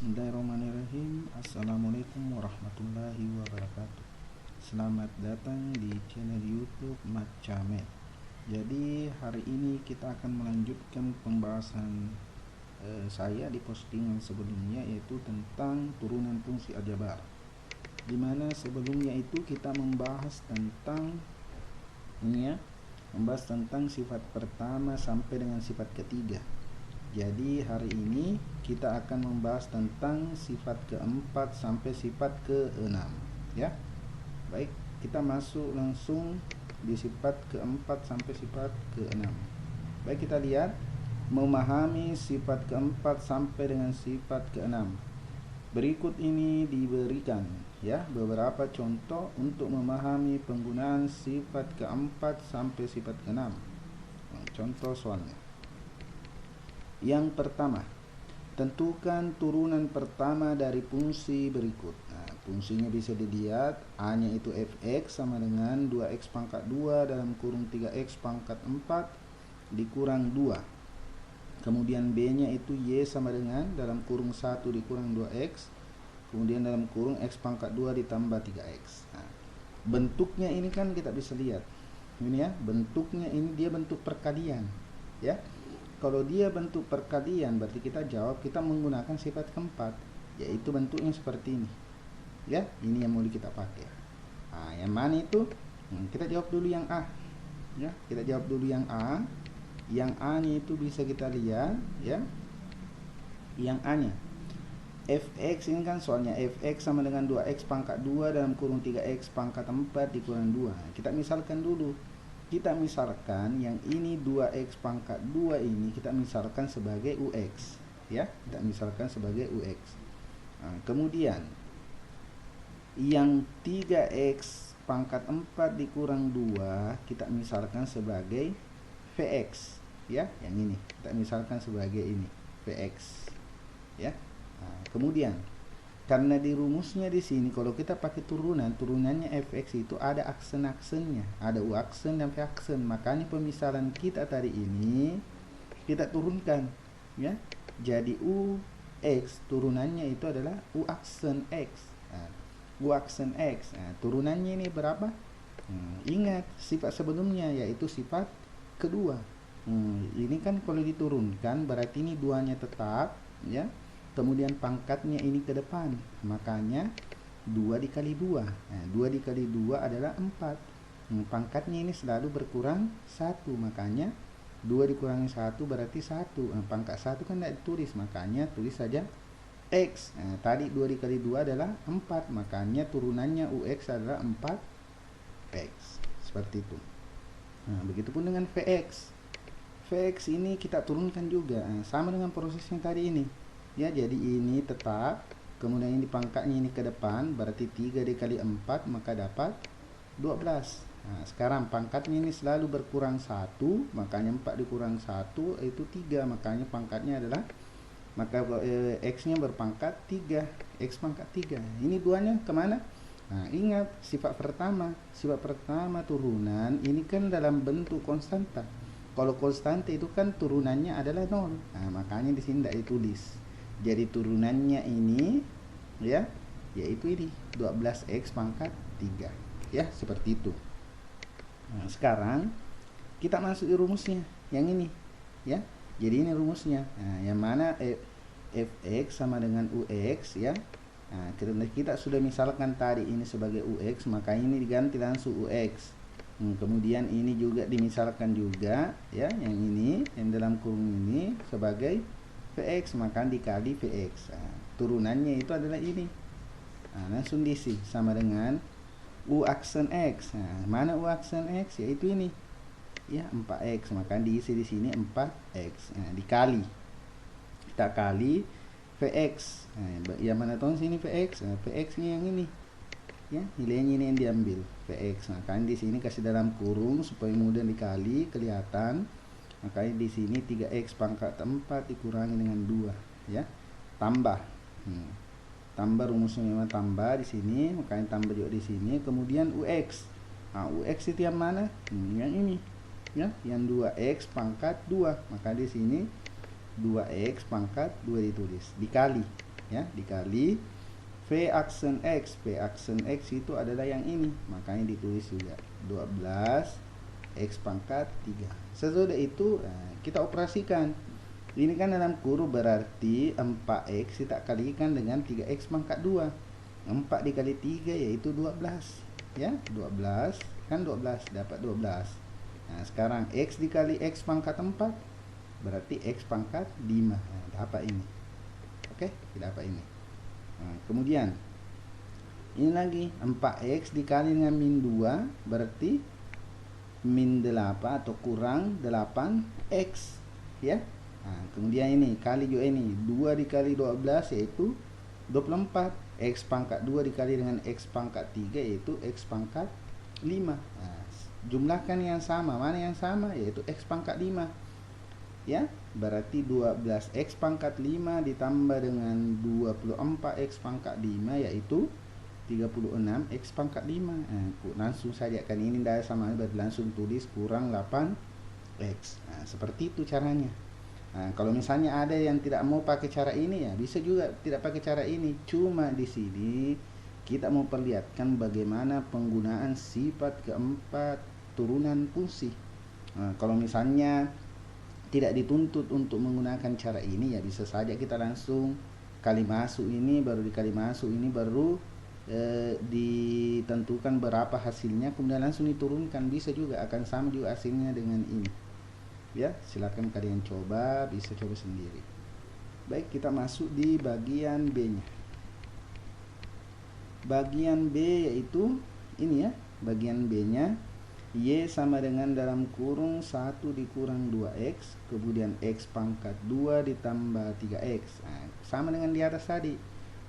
Bismillahirrahmanirrahim. Assalamualaikum warahmatullahi wabarakatuh. Selamat datang di channel YouTube Matcamet. Jadi hari ini kita akan melanjutkan pembahasan saya di postingan sebelumnya, yaitu tentang turunan fungsi aljabar. Dimana sebelumnya itu kita membahas tentang sifat pertama sampai dengan sifat ketiga. Jadi hari ini kita akan membahas tentang sifat keempat sampai sifat keenam, ya. Baik, kita masuk langsung di sifat keempat sampai sifat keenam. Baik, kita lihat memahami sifat keempat sampai dengan sifat keenam. Berikut ini diberikan ya beberapa contoh untuk memahami penggunaan sifat keempat sampai sifat keenam. Contoh soalnya. Yang pertama, tentukan turunan pertama dari fungsi berikut. Nah, fungsinya bisa dilihat, A-nya itu fx sama dengan 2x pangkat 2 dalam kurung 3x pangkat 4 dikurang 2. Kemudian B-nya itu y sama dengan dalam kurung 1 dikurang 2x, kemudian dalam kurung x pangkat 2 ditambah 3x. Nah, bentuknya ini kan kita bisa lihat. Ini ya, bentuknya ini dia bentuk perkalian, ya. Kalau dia bentuk perkalian berarti kita jawab kita menggunakan sifat keempat, yaitu bentuknya seperti ini. Ya, ini yang mau kita pakai. Nah, yang mana itu? Kita jawab dulu yang A. Ya, kita jawab dulu yang A. Yang A-nya itu bisa kita lihat, ya. Yang A-nya fx ini kan soalnya fx sama dengan 2x pangkat 2 dalam kurung 3x pangkat 4 dikurang 2. Kita misalkan dulu. Kita misalkan yang ini 2x pangkat 2 ini kita misalkan sebagai ux, ya. Kita misalkan sebagai ux. Nah, kemudian yang 3x pangkat 4 dikurang 2 kita misalkan sebagai vx, ya. Yang ini kita misalkan sebagai ini vx, ya. Nah, kemudian karena di rumusnya di sini kalau kita pakai turunannya fx itu ada aksen-aksennya, ada u aksen dan v aksen. Makanya pemisalan kita tadi ini kita turunkan, ya. Jadi ux turunannya itu adalah u aksen x. Nah, u aksen x. Nah, turunannya ini berapa? Ingat sifat sebelumnya yaitu sifat kedua. Ini kan kalau diturunkan berarti ini duanya tetap, ya. Kemudian pangkatnya ini ke depan, makanya 2 dikali 2. Nah, 2 dikali 2 adalah 4. Pangkatnya ini selalu berkurang 1, makanya 2 dikurangi 1 berarti 1. Nah, pangkat 1 kan tidak ditulis, makanya tulis saja x. Nah, tadi 2 dikali 2 adalah 4, makanya turunannya ux adalah 4x. Seperti itu. Nah, begitupun dengan vx. Vx ini kita turunkan juga, sama dengan proses yang tadi ini. Ya, jadi ini tetap, kemudian ini pangkatnya ini ke depan, berarti 3 dikali 4 maka dapat 12. Nah, sekarang pangkatnya ini selalu berkurang 1, makanya 4 dikurang 1 itu 3, makanya pangkatnya adalah x-nya berpangkat 3, x pangkat 3. Ini duanya kemana? Nah, ingat sifat pertama turunan ini kan dalam bentuk konstanta. Kalau konstanta itu kan turunannya adalah 0. Nah, makanya di sini tidak ditulis. Jadi turunannya ini, ya, yaitu ini 12x pangkat 3, ya, seperti itu. Nah, sekarang kita masuk di rumusnya yang ini, ya. Jadi ini rumusnya. Nah, yang mana fx sama dengan ux, ya. Nah, kita sudah misalkan tadi ini sebagai ux, maka ini diganti langsung ux. Kemudian ini juga dimisalkan juga, ya, yang ini yang dalam kurung ini sebagai vx, maka dikali vx. Nah, turunannya itu adalah ini. Nah, langsung diisi sama dengan u aksen x. Nah, mana u aksen x? Yaitu ini. Ya, 4x, maka diisi di sini 4x. Nah, dikali. Kita kali vx. Nah, yang mana tahu sini vx? Nah, vx-nya yang ini. Ya, nilainya ini yang diambil vx. Maka di sini kasih dalam kurung supaya mudah dikali kelihatan. Makanya di sini 3x pangkat 4 dikurangi dengan 2, ya. Tambah. Tambah rumusnya memang tambah di sini, makanya tambah juga di sini. Kemudian ux. Nah, ux itu yang mana? Yang ini, ya, yang 2x pangkat 2. Maka di sini 2x pangkat 2 ditulis, dikali. ya, dikali V aksen X. V aksen X itu adalah yang ini, makanya ditulis juga 12 X pangkat 3. Sesudah itu kita operasikan. Ini kan dalam kurung berarti 4X kita kalikan dengan 3X pangkat 2. 4 dikali 3 yaitu 12. Ya, 12 kan 12 dapat 12. Nah, sekarang X dikali X pangkat 4 berarti X pangkat 5. Nah, dapat ini. Oke, dapat ini. Nah, kemudian ini lagi 4X dikali dengan min 2 berarti min 8 atau kurang 8X, ya. Nah, kemudian ini kali juga ini 2 dikali 12 yaitu 24. X pangkat 2 dikali dengan X pangkat 3 yaitu X pangkat 5. Nah, jumlahkan yang sama. Mana yang sama? Yaitu X pangkat 5. Ya, berarti 12X pangkat 5 ditambah dengan 24X pangkat 5 yaitu 36X pangkat 5. Langsung saja kan ini dah sama, berarti langsung tulis kurang 8X. Seperti itu caranya. Kalau misalnya ada yang tidak mau pakai cara ini, ya bisa juga tidak pakai cara ini. Cuma di sini kita mau perlihatkan bagaimana penggunaan sifat keempat turunan fungsi. Kalau misalnya tidak dituntut untuk menggunakan cara ini, ya bisa saja kita langsung kali masuk ini, baru dikali masuk ini, baru ditentukan berapa hasilnya, kemudian langsung diturunkan. Bisa juga, akan sama juga hasilnya dengan ini. Ya, silakan kalian coba, bisa coba sendiri. Baik, kita masuk di bagian B-nya. Bagian B yaitu ini ya, bagian B-nya Y sama dengan dalam kurung 1 dikurang 2X, kemudian X pangkat 2 ditambah 3X. Sama dengan di atas tadi.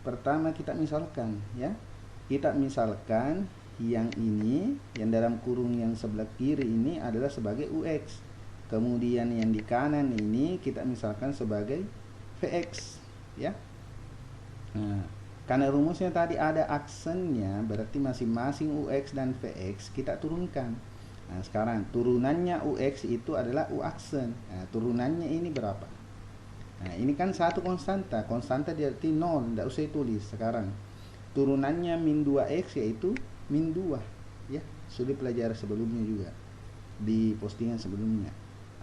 Pertama kita misalkan, ya. Kita misalkan yang ini, yang dalam kurung yang sebelah kiri ini adalah sebagai UX. Kemudian yang di kanan ini kita misalkan sebagai VX, ya. Nah, karena rumusnya tadi ada aksennya, berarti masing-masing UX dan VX kita turunkan. Nah, sekarang turunannya UX itu adalah U aksen. Nah, turunannya ini berapa? Nah, ini kan satu konstanta. Konstanta berarti 0, tidak usah ditulis sekarang. Turunannya min 2X yaitu min 2, ya. Sudah pelajari sebelumnya juga di postingan sebelumnya.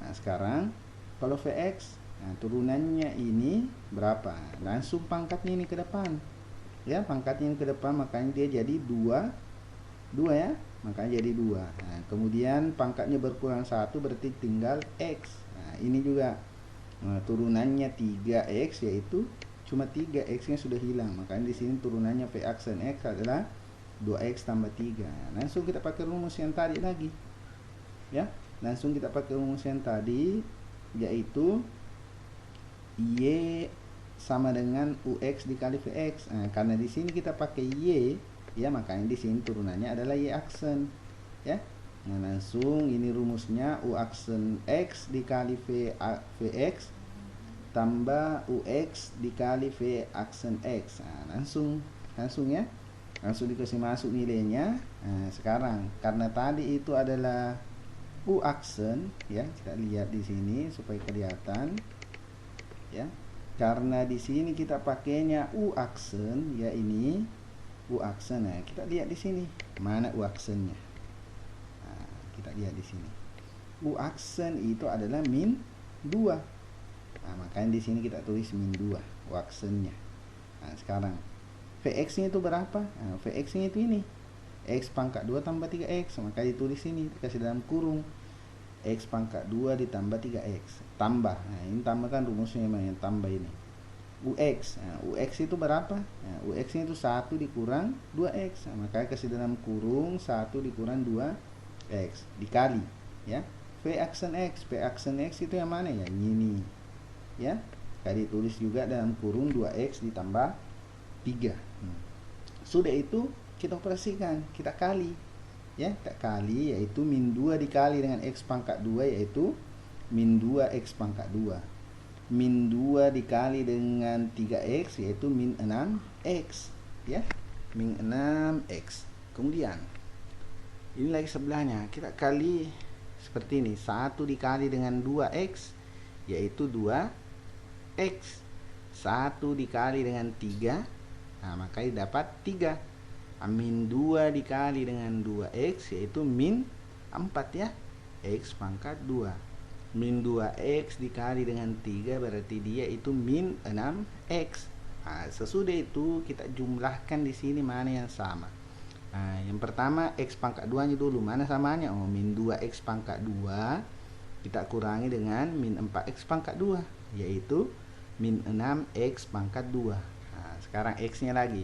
Nah, sekarang kalau VX, turunannya ini berapa? Langsung pangkatnya ini ke depan. Ya, pangkatnya ini ke depan, makanya dia jadi 2 ya. Makanya jadi 2. Nah, kemudian pangkatnya berkurang 1 berarti tinggal X. Nah, ini juga turunannya 3X yaitu cuma 3X nya sudah hilang. Makanya di sini turunannya V aksen X adalah 2X tambah 3. Langsung kita pakai rumus yang tadi lagi. Ya, langsung kita pakai rumus yang tadi yaitu Y sama dengan UX dikali VX. Nah, karena di sini kita pakai Y, ya, makanya di sini turunannya adalah Y aksen, ya. Nah, langsung ini rumusnya U aksen X dikali VX tambah UX dikali V aksen X. Nah, langsung ya, langsung dikasih masuk nilainya. Nah, sekarang karena tadi itu adalah U aksen, ya, kita lihat di sini supaya kelihatan, ya. Karena di sini kita pakainya U aksen, ya, ini U aksen. Nah, kita lihat di sini mana U aksennya. Nah, kita lihat di sini U aksen itu adalah min 2. Nah, makanya di sini kita tulis min 2 U aksennya. Nah, sekarang VX nya itu berapa? Nah, VX nya itu ini X pangkat 2 tambah 3X. Maka ditulis ini, dikasih dalam kurung X pangkat 2 ditambah 3X. Tambah. Nah, ini tambahkan rumusnya yang tambah ini. UX. Nah, UX itu berapa? Nah, UX nya itu 1 dikurang 2X. Nah, maka kasih dalam kurung 1 dikurang 2X dikali, ya, V aksen X. V aksen X itu yang mana ya? Ini. Ya. Kali tulis juga dalam kurung 2X ditambah 3. Sudah itu kita operasikan, kita kali, ya, kita kali yaitu min 2 dikali dengan X pangkat 2 yaitu min 2X pangkat 2. Min 2 dikali dengan 3X yaitu min 6X, ya, min 6X. Kemudian ini lagi sebelahnya kita kali seperti ini, 1 dikali dengan 2X yaitu 2X. 1 dikali dengan 3, nah maka dapat 3. Min 2 dikali dengan 2x yaitu min 4 ya, x pangkat 2. Min 2x dikali dengan 3 berarti dia itu min 6x. Nah, sesudah itu kita jumlahkan di sini mana yang sama. Nah, yang pertama x pangkat 2 nya dulu, mana samanya? Oh, min 2x pangkat 2 kita kurangi dengan min 4x pangkat 2 yaitu min 6x pangkat 2. Nah, sekarang x nya lagi,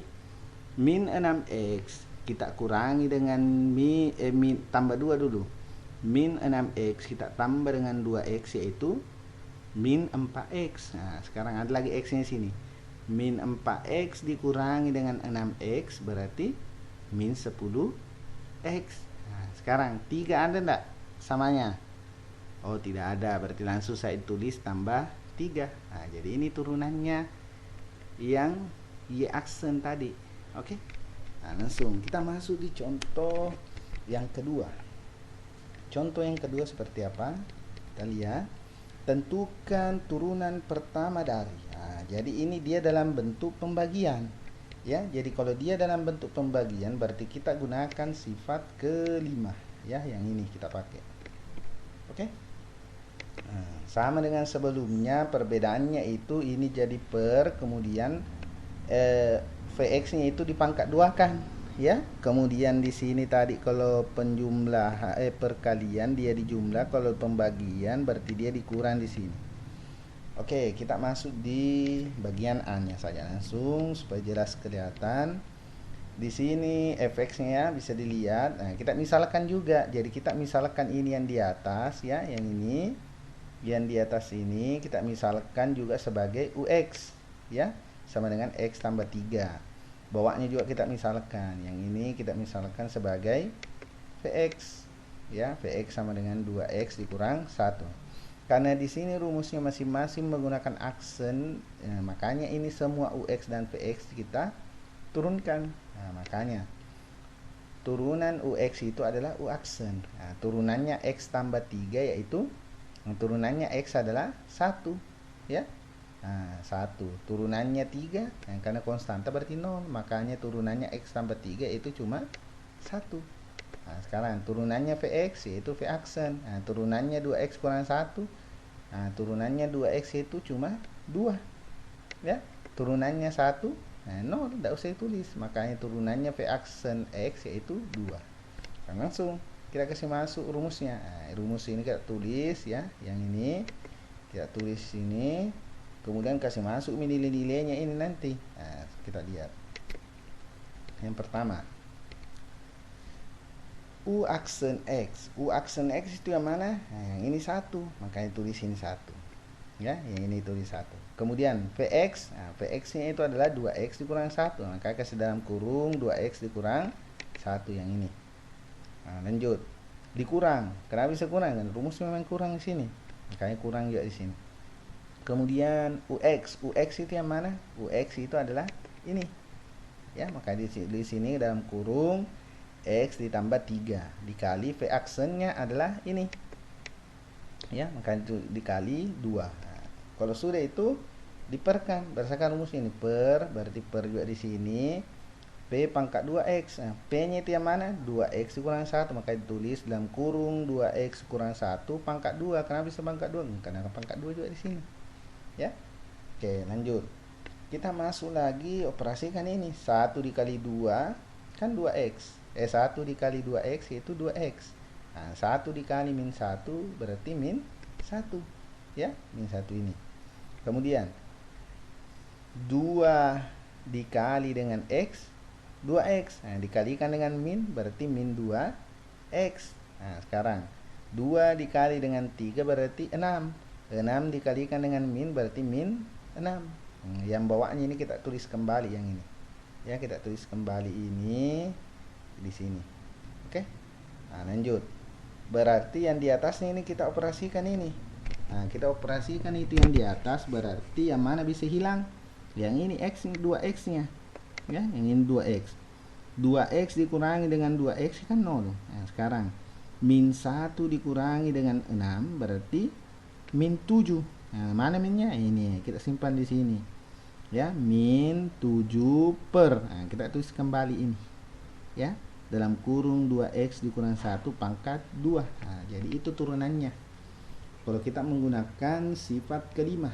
min 6x kita kurangi dengan min tambah 2 dulu, min 6x kita tambah dengan 2x yaitu min 4x. Nah, sekarang ada lagi x nya sini, min 4x dikurangi dengan 6x berarti min 10x. Nah, sekarang 3 ada enggak samanya? Oh, tidak ada, berarti langsung saya tulis tambah 3. Nah, jadi ini turunannya yang Y aksen tadi. Oke. Nah, langsung kita masuk di contoh yang kedua. Contoh yang kedua seperti apa? Kita lihat. Tentukan turunan pertama dari. Nah, jadi ini dia dalam bentuk pembagian. Ya, jadi kalau dia dalam bentuk pembagian berarti kita gunakan sifat kelima. Ya, yang ini kita pakai. Oke. Nah, sama dengan sebelumnya, perbedaannya itu ini jadi per, kemudian Vx nya itu dipangkat 2 kan ya. Kemudian di sini tadi kalau penjumlah perkalian dia dijumlah, kalau pembagian berarti dia dikurang di sini. Oke, kita masuk di bagian A nya saja langsung supaya jelas kelihatan. Di sini fx-nya bisa dilihat. Nah, kita misalkan juga. Jadi kita misalkan ini yang di atas ya, yang ini. Yang di atas ini kita misalkan juga sebagai ux ya, sama dengan x tambah 3. Bawahnya juga kita misalkan. Yang ini kita misalkan sebagai vx ya, vx sama dengan 2x dikurang 1. Karena di sini rumusnya masing-masing menggunakan aksen, ya, makanya ini semua ux dan vx kita turunkan. Nah, makanya turunan ux itu adalah u aksen. Nah, turunannya x tambah 3 yaitu turunannya x adalah 1 ya. Nah, 1 turunannya 3, nah, karena konstanta berarti 0, makanya turunannya x tambah 3 itu cuma 1. Nah, sekarang turunannya vx yaitu v aksen. Nah, turunannya 2x kurang 1. Nah, turunannya 2x itu cuma 2 ya. Turunannya 1, nah 0 tidak usah ditulis, makanya turunannya v aksen x yaitu 2. Nah, langsung kita kasih masuk rumusnya. Nah, rumus ini kita tulis ya, yang ini kita tulis sini, kemudian kasih masuk nilai-nilainya ini nanti. Nah, kita lihat. Yang pertama, u aksen x. U aksen x itu yang mana? Nah, yang ini 1, makanya tulis ini 1. Ya, yang ini tulis 1. Kemudian vx, nah, vx-nya itu adalah 2x dikurang 1. Maka kasih dalam kurung 2x dikurang 1 yang ini. Nah, lanjut. Dikurang. Kenapa bisa kurang? Kan rumus memang kurang di sini. Makanya kurang juga di sini. Kemudian ux. Ux itu yang mana? Ux itu adalah ini. Ya, maka di sini dalam kurung x ditambah 3 dikali v aksennya adalah ini. Ya, maka itu dikali 2. Nah, kalau sudah itu diperkan berdasarkan rumus ini. Per berarti per juga di sini. P pangkat 2x. Nah, P-nya itu yang mana? 2x dikurang 1. Maka ditulis dalam kurung 2x kurang 1 pangkat 2. Kenapa bisa pangkat 2? Karena pangkat 2 juga di sini. Ya. Oke, lanjut. Kita masuk lagi operasikan ini. 1 dikali 2 kan 2x. 1 dikali 2x yaitu 2x. Nah, 1 dikali min 1 berarti min 1. Ya, min 1 ini. Kemudian 2 dikali dengan x 2x. Nah, dikalikan dengan min berarti min 2x. Nah, sekarang 2 dikali dengan 3 berarti 6. 6 dikalikan dengan min berarti min 6. Yang bawahnya ini kita tulis kembali yang ini. Ya, kita tulis kembali ini di sini. Oke. Nah, lanjut. Berarti yang di atasnya ini kita operasikan ini. Nah, kita operasikan itu yang di atas, berarti yang mana bisa hilang? Yang ini x, 2x-nya. Ya, yang ini 2x. 2x dikurangi dengan 2x kan 0. Nah, sekarang min 1 dikurangi dengan 6 berarti min 7. Nah, mana minnya? Ini kita simpan di sini. ya, min 7 per, nah, kita tulis kembali ini ya, dalam kurung 2x dikurang 1 pangkat 2. Nah, jadi itu turunannya kalau kita menggunakan sifat kelima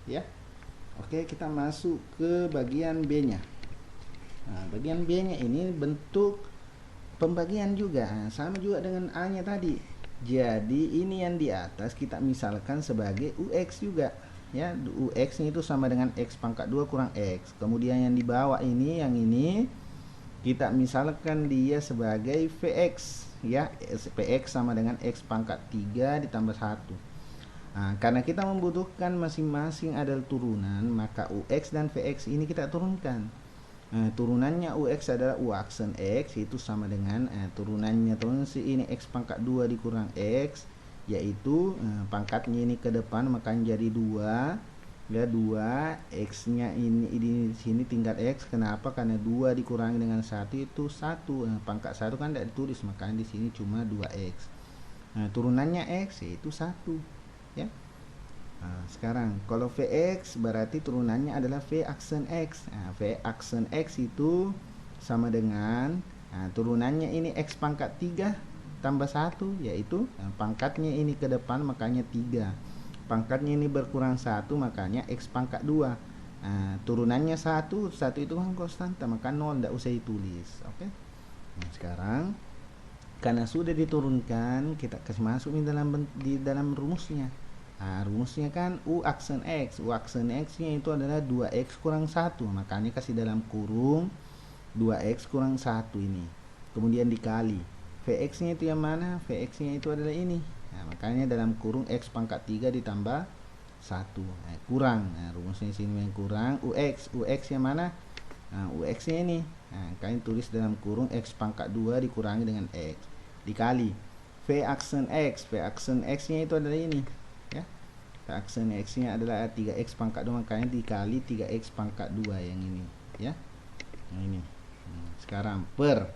ya. Oke, kita masuk ke bagian B nya. Nah, bagian B nya ini bentuk pembagian juga, nah, sama juga dengan A nya tadi. Jadi ini yang di atas kita misalkan sebagai UX juga ya, UX nya itu sama dengan X pangkat 2 kurang X. Kemudian yang di bawah ini, yang ini kita misalkan dia sebagai VX ya, VX sama dengan X pangkat 3 ditambah 1. Nah, karena kita membutuhkan masing-masing adalah turunan, maka UX dan VX ini kita turunkan. Turunannya UX adalah U aksen X, itu sama dengan turunannya si ini X pangkat 2 dikurang X, yaitu pangkatnya ini ke depan maka jadi 2 ya, 2 X nya ini di sini tingkat X. Kenapa? Karena 2 dikurangi dengan 1 itu 1, pangkat 1 kan tidak ditulis, makanya di sini cuma 2X. Turunannya X yaitu 1 ya. Nah, sekarang kalau Vx berarti turunannya adalah V aksen X. Nah, V aksen X itu sama dengan turunannya ini X pangkat 3 tambah 1, yaitu pangkatnya ini ke depan makanya 3. Pangkatnya ini berkurang 1 makanya X pangkat 2. Turunannya 1 itu kan konstanta maka 0 tidak usah ditulis. Oke. Nah, sekarang karena sudah diturunkan, kita kasih masuk di dalam rumusnya. Rumusnya kan U aksen X. U aksen X nya itu adalah 2X kurang 1, makanya kasih dalam kurung 2X kurang 1 ini. Kemudian dikali Vx nya itu yang mana? Vx nya itu adalah ini. Makanya dalam kurung X pangkat 3 ditambah 1. Kurang. Rumusnya sini yang kurang UX. UX yang mana? UX nya ini. Kalian tulis dalam kurung X pangkat 2 dikurangi dengan X. Dikali V aksen X. V aksen X nya itu adalah ini ya. V aksen X nya adalah 3X pangkat 2, makanya dikali 3X pangkat 2 yang ini ya. Yang ini. Sekarang per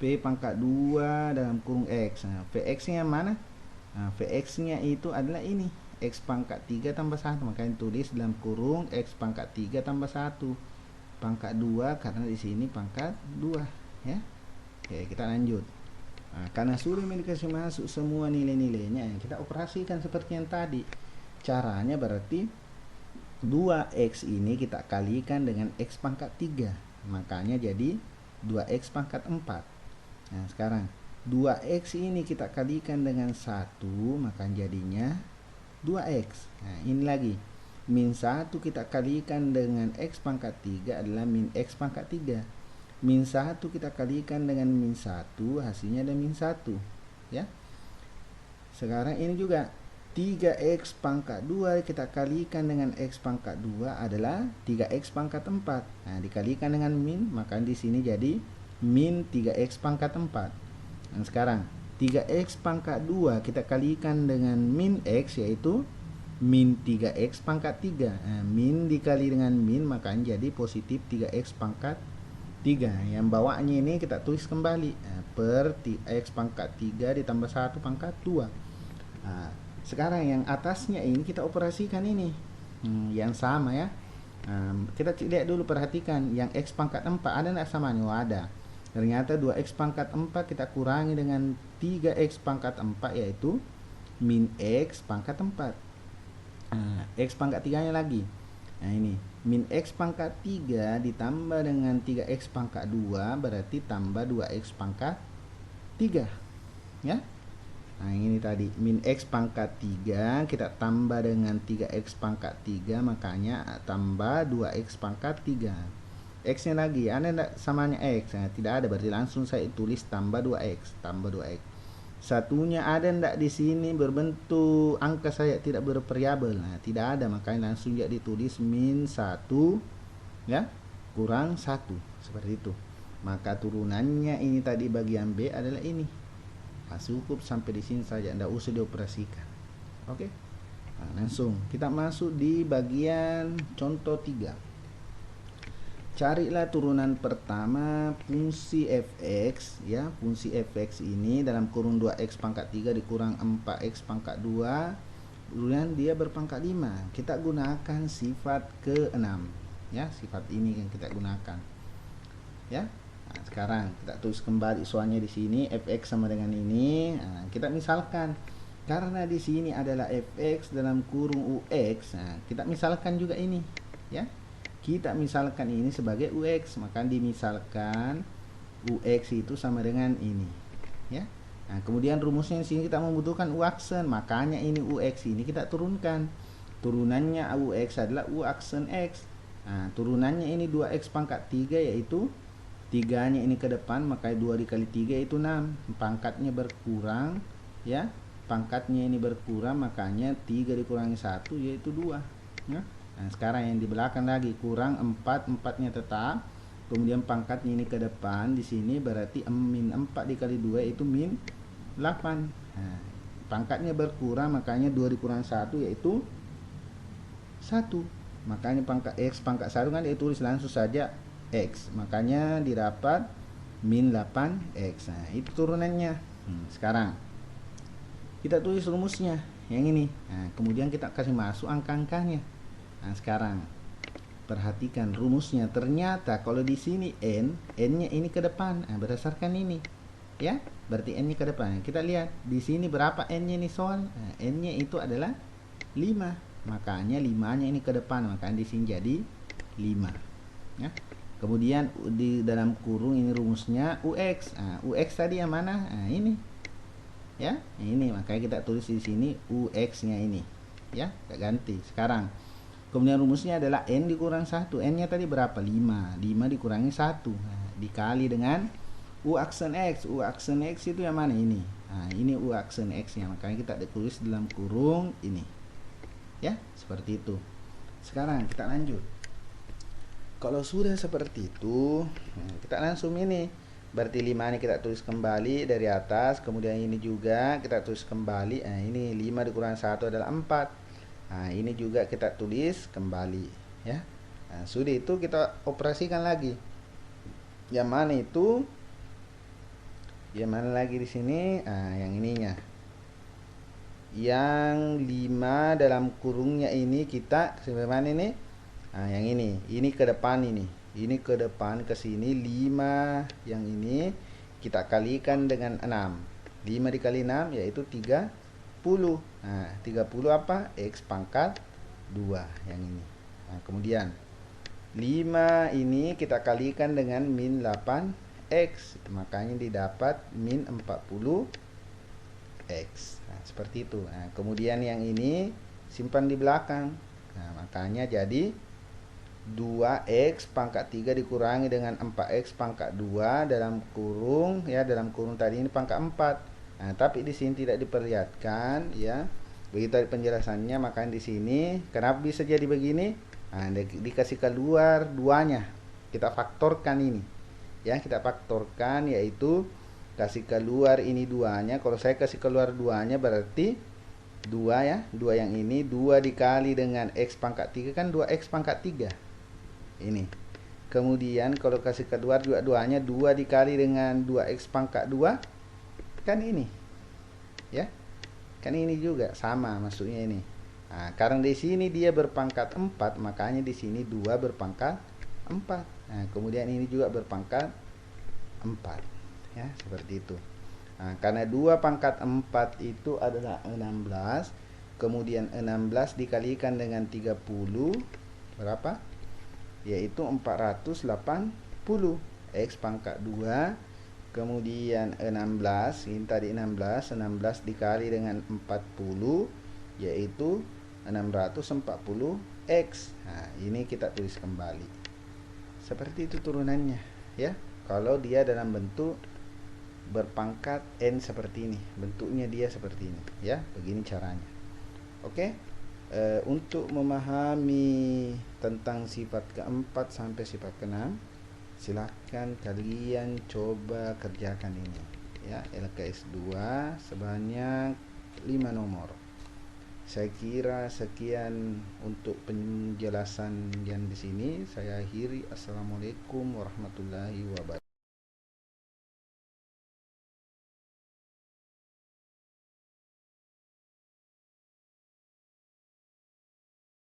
P pangkat 2 dalam kurung X. Vx nya yang mana? Vx nya itu adalah ini X pangkat 3 tambah 1, makanya tulis dalam kurung X pangkat 3 tambah 1 pangkat 2 karena di sini pangkat 2 ya. Oke, kita lanjut. Karena sudah dikasih masuk semua nilai-nilainya, kita operasikan seperti yang tadi. Caranya berarti 2X ini kita kalikan dengan X pangkat 3, makanya jadi 2X pangkat 4. Nah, sekarang 2X ini kita kalikan dengan 1, maka jadinya 2X. Nah, ini lagi. Min 1 kita kalikan dengan X pangkat 3 adalah min X pangkat 3. Min 1 kita kalikan dengan min 1, hasilnya ada min 1 ya. Sekarang ini juga 3X pangkat 2 kita kalikan dengan X pangkat 2 adalah 3X pangkat 4. Nah, dikalikan dengan min, maka di sini jadi min 3X pangkat 4. Nah, sekarang 3X pangkat 2 kita kalikan dengan min X, yaitu min 3X pangkat 3. Nah, min dikali dengan min, maka jadi positif 3X pangkat 3. Yang bawahnya ini kita tulis kembali per X pangkat 3 ditambah 1 pangkat 2. Sekarang yang atasnya ini kita operasikan ini yang sama ya. Kita lihat dulu, perhatikan yang X pangkat 4 ada tidak samanya? Oh, ada. Ternyata 2X pangkat 4 kita kurangi dengan 3X pangkat 4, yaitu min X pangkat 4. X pangkat 3 nya lagi. Nah, ini min X pangkat 3 ditambah dengan 3X pangkat 2 berarti tambah 2X pangkat 3 ya. Nah, ini tadi min X pangkat 3 kita tambah dengan 3X pangkat 3, makanya tambah 2X pangkat 3. X nya lagi, ada enggak samanya X? Nah, tidak ada, berarti langsung saya tulis tambah 2X, tambah 2X. Satunya ada enggak di sini berbentuk angka saya tidak bervariabel? Nah, tidak ada, makanya langsung jadi ditulis min 1 ya kurang 1 seperti itu. Maka turunannya ini tadi bagian B adalah ini. Cukup sampai di sini saja, tidak usah dioperasikan. Oke. Nah, langsung kita masuk di bagian contoh 3. Carilah turunan pertama fungsi fx ya. Fungsi fx ini dalam kurung 2x pangkat 3 dikurang 4x pangkat 2, kemudian dia berpangkat 5. Kita gunakan sifat ke-6 ya, sifat ini yang kita gunakan, ya. Nah, sekarang kita tulis kembali soalnya di sini fx sama dengan ini. Nah, kita misalkan karena di sini adalah fx dalam kurung ux, nah, kita misalkan juga ini, ya. Kita misalkan ini sebagai ux, maka dimisalkan ux itu sama dengan ini, ya. Nah, kemudian rumusnya di sini kita membutuhkan u aksen, makanya ini ux ini kita turunkan. Turunannya ux adalah u aksen x. Nah, turunannya ini 2x pangkat 3, yaitu 3-nya ini ke depan, maka 2 dikali 3 itu 6. Pangkatnya berkurang, ya. Pangkatnya ini berkurang, makanya 3 dikurangi 1 yaitu 2, ya. Nah, sekarang yang di belakang lagi kurang 4, 4-nya tetap. Kemudian pangkatnya ini ke depan, di sini berarti min 4 dikali 2 itu min 8. Nah, pangkatnya berkurang, makanya 2 dikurangi 1 yaitu 1. Makanya pangkat x pangkat 1 kan ditulis langsung saja x, makanya didapat min 8x. Nah, itu turunannya. Sekarang kita tulis rumusnya yang ini. Nah, kemudian kita kasih masuk angka-angkanya. Nah, sekarang perhatikan rumusnya. Ternyata kalau di sini n-nya ini ke depan. Nah, berdasarkan ini, ya, berarti n-nya ke depan. Kita lihat di sini berapa n-nya ini soal. Nah, n-nya itu adalah 5. Makanya 5-nya ini ke depan, makanya di sini jadi 5, ya. Kemudian di dalam kurung ini rumusnya ux. Nah, ux tadi yang mana? Nah, ini, ya, ini, makanya kita tulis di sini ux-nya ini, ya, kita ganti. Sekarang kemudian rumusnya adalah n dikurang 1. N-nya tadi berapa? 5. 5 dikurangi 1. Nah, dikali dengan u aksen x. U aksen x itu yang mana ini? Nah, ini u aksen x-nya, makanya kita tulis dalam kurung ini, ya, seperti itu. Sekarang kita lanjut. Kalau sudah seperti itu, kita langsung ini. Berarti 5 ini kita tulis kembali dari atas. Kemudian ini juga kita tulis kembali. Nah, ini 5 dikurangi 1 adalah 4. Nah, ini juga kita tulis kembali, ya. Nah, sudah itu kita operasikan lagi. Yang mana itu? Yang mana lagi di sini? Nah, yang ininya. Yang 5 dalam kurungnya ini kita sebagaimana ini? Nah, yang ini ke depan ini ke depan ke sini. 5 yang ini kita kalikan dengan 6. 5 dikali 6 yaitu 30. Nah, 30 apa? X pangkat 2 yang ini. Nah, kemudian 5 ini kita kalikan dengan min 8x, makanya didapat min 40x. Nah, seperti itu. Nah, kemudian yang ini simpan di belakang. Nah, makanya jadi 2x pangkat 3 dikurangi dengan 4x pangkat 2 dalam kurung, ya, dalam kurung tadi ini pangkat 4. Nah, tapi di sini tidak diperlihatkan, ya. Begitu penjelasannya, makanya di sini kenapa bisa jadi begini? Nah, dikasih keluar duanya. Kita faktorkan ini. Ya, kita faktorkan, yaitu kasih keluar ini duanya. Kalau saya kasih keluar duanya berarti 2, ya. 2 yang ini 2 dikali dengan x pangkat 3 kan 2x pangkat 3. Ini. Kemudian kalau kasih keluar juga duanya 2 dikali dengan 2x pangkat 2 kan ini, ya. Kan ini juga sama maksudnya ini. Nah, karena di sini dia berpangkat 4, makanya di sini 2 berpangkat 4. Nah, kemudian ini juga berpangkat 4, ya, seperti itu. Nah, karena 2 pangkat 4 itu adalah 16, kemudian 16 dikalikan dengan 30 berapa? Yaitu 480 x pangkat 2. Kemudian 16, ini tadi 16 dikali dengan 40 yaitu 640x. Nah, ini kita tulis kembali. Seperti itu turunannya, ya. Kalau dia dalam bentuk berpangkat n seperti ini, bentuknya dia seperti ini, ya. Begini caranya. Oke. Untuk memahami tentang sifat keempat sampai sifat keenam, silahkan kalian coba kerjakan ini, ya, LKS 2 sebanyak 5 nomor. Saya kira sekian untuk penjelasan yang di sini. Saya akhiri. Assalamualaikum warahmatullahi wabarakatuh.